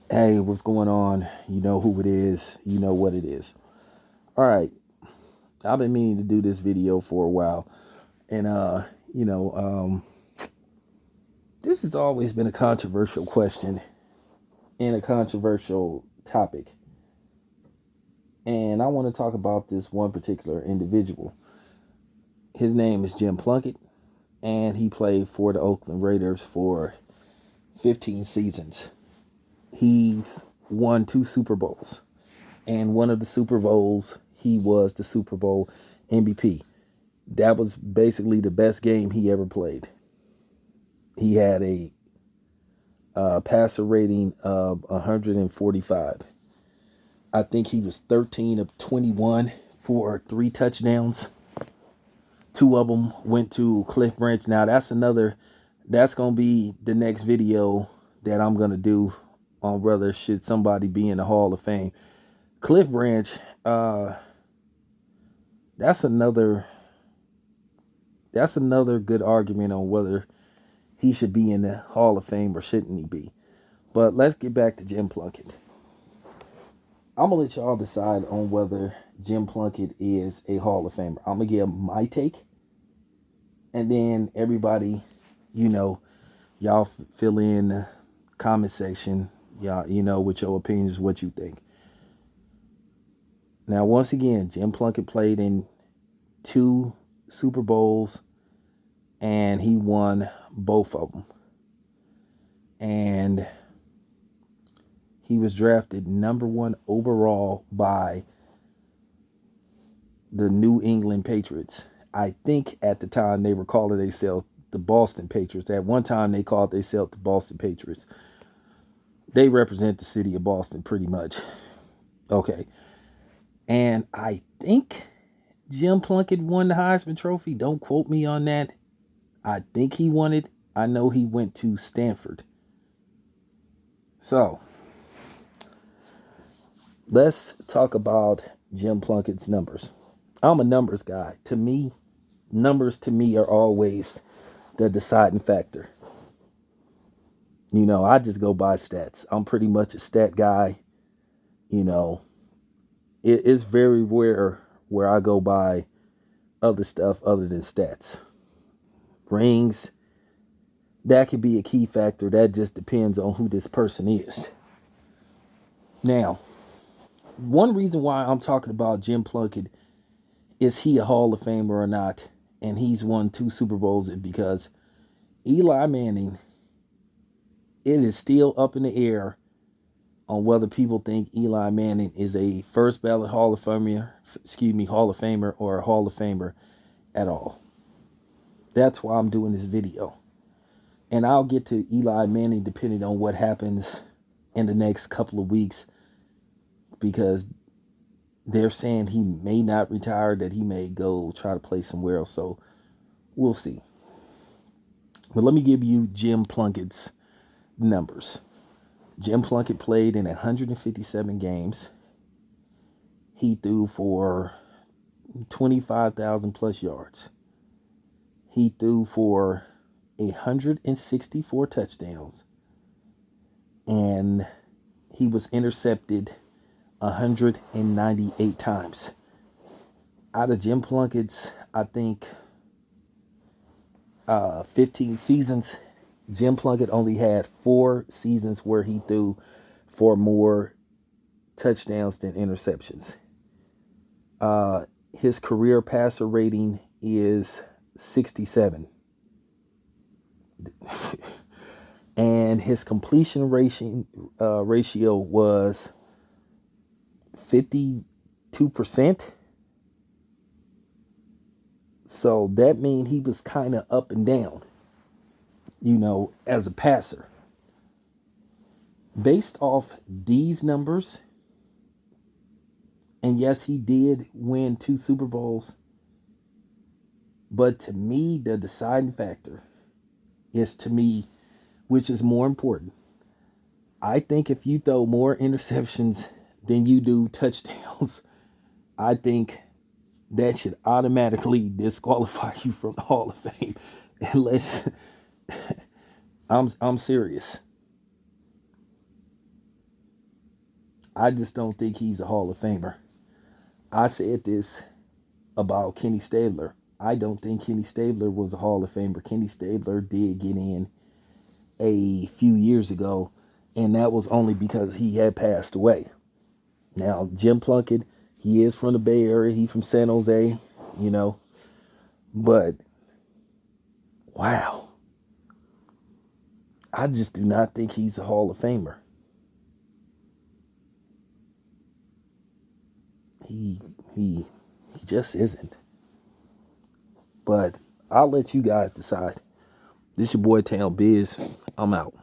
Hey, what's going on? You know who it is. You know what it is. All right. I've been meaning to do this video for a while. And you know, this has always been a controversial question and a controversial topic. And I want to talk about this one particular individual. His name is Jim Plunkett, and he played for the Oakland Raiders for 15 seasons. He's won 2 Super Bowls. And one of the Super Bowls, he was the Super Bowl MVP. That was basically the best game he ever played. He had a passer rating of 145. I think he was 13 of 21 for 3 touchdowns. 2 of them went to Cliff Branch. Now that's going to be the next video that I'm going to do on whether should somebody be in the Hall of Fame. Cliff Branch, that's another good argument on whether he should be in the Hall of Fame or shouldn't he be. But let's get back to Jim Plunkett. I'm going to let y'all decide on whether Jim Plunkett is a Hall of Famer. I'm going to give my take. And then everybody, y'all fill in the comment section. Y'all, with your opinions, what you think. Now, once again, Jim Plunkett played in 2 Super Bowls and he won both of them. And he was drafted number 1 overall by the New England Patriots. I think at the time they were calling themselves the Boston Patriots. At one time they called themselves the Boston Patriots. They represent the city of Boston pretty much. Okay. And I think Jim Plunkett won the Heisman Trophy. Don't quote me on that. I think he won it. I know he went to Stanford. So, let's talk about Jim Plunkett's numbers. I'm a numbers guy. To me, numbers are always the deciding factor. I just go by stats. I'm pretty much a stat guy. It is very rare where I go by other stuff other than stats. Rings, that could be a key factor. That just depends on who this person is. Now, one reason why I'm talking about Jim Plunkett, is he a Hall of Famer or not, and he's won 2 Super Bowls, is because Eli Manning, it is still up in the air on whether people think Eli Manning is a first ballot Hall of Famer or a Hall of Famer at all. That's why I'm doing this video. And I'll get to Eli Manning depending on what happens in the next couple of weeks, because they're saying he may not retire, that he may go try to play somewhere else. So we'll see. But let me give you Jim Plunkett's numbers. Jim Plunkett played in 157 games. He threw for 25,000 plus yards. He threw for 164 touchdowns. And he was intercepted 198 times. Out of Jim Plunkett's, I think, 15 seasons, Jim Plunkett only had 4 seasons where he threw for more touchdowns than interceptions. His career passer rating is 67. And his completion ratio was 52%. So that means he was kind of up and down, as a passer. Based off these numbers, and yes, he did win 2 Super Bowls, but to me, the deciding factor is, to me, which is more important. I think if you throw more interceptions than you do touchdowns, I think that should automatically disqualify you from the Hall of Fame. Unless I'm serious. I just don't think he's a Hall of Famer. I said this about Kenny Stabler. I don't think Kenny Stabler was a Hall of Famer. Kenny Stabler did get in a few years ago, and that was only because he had passed away. Now, Jim Plunkett, he is from the Bay Area. He from San Jose, you know. But, wow. I just do not think he's a Hall of Famer. He just isn't. But I'll let you guys decide. This your boy Town Biz. I'm out.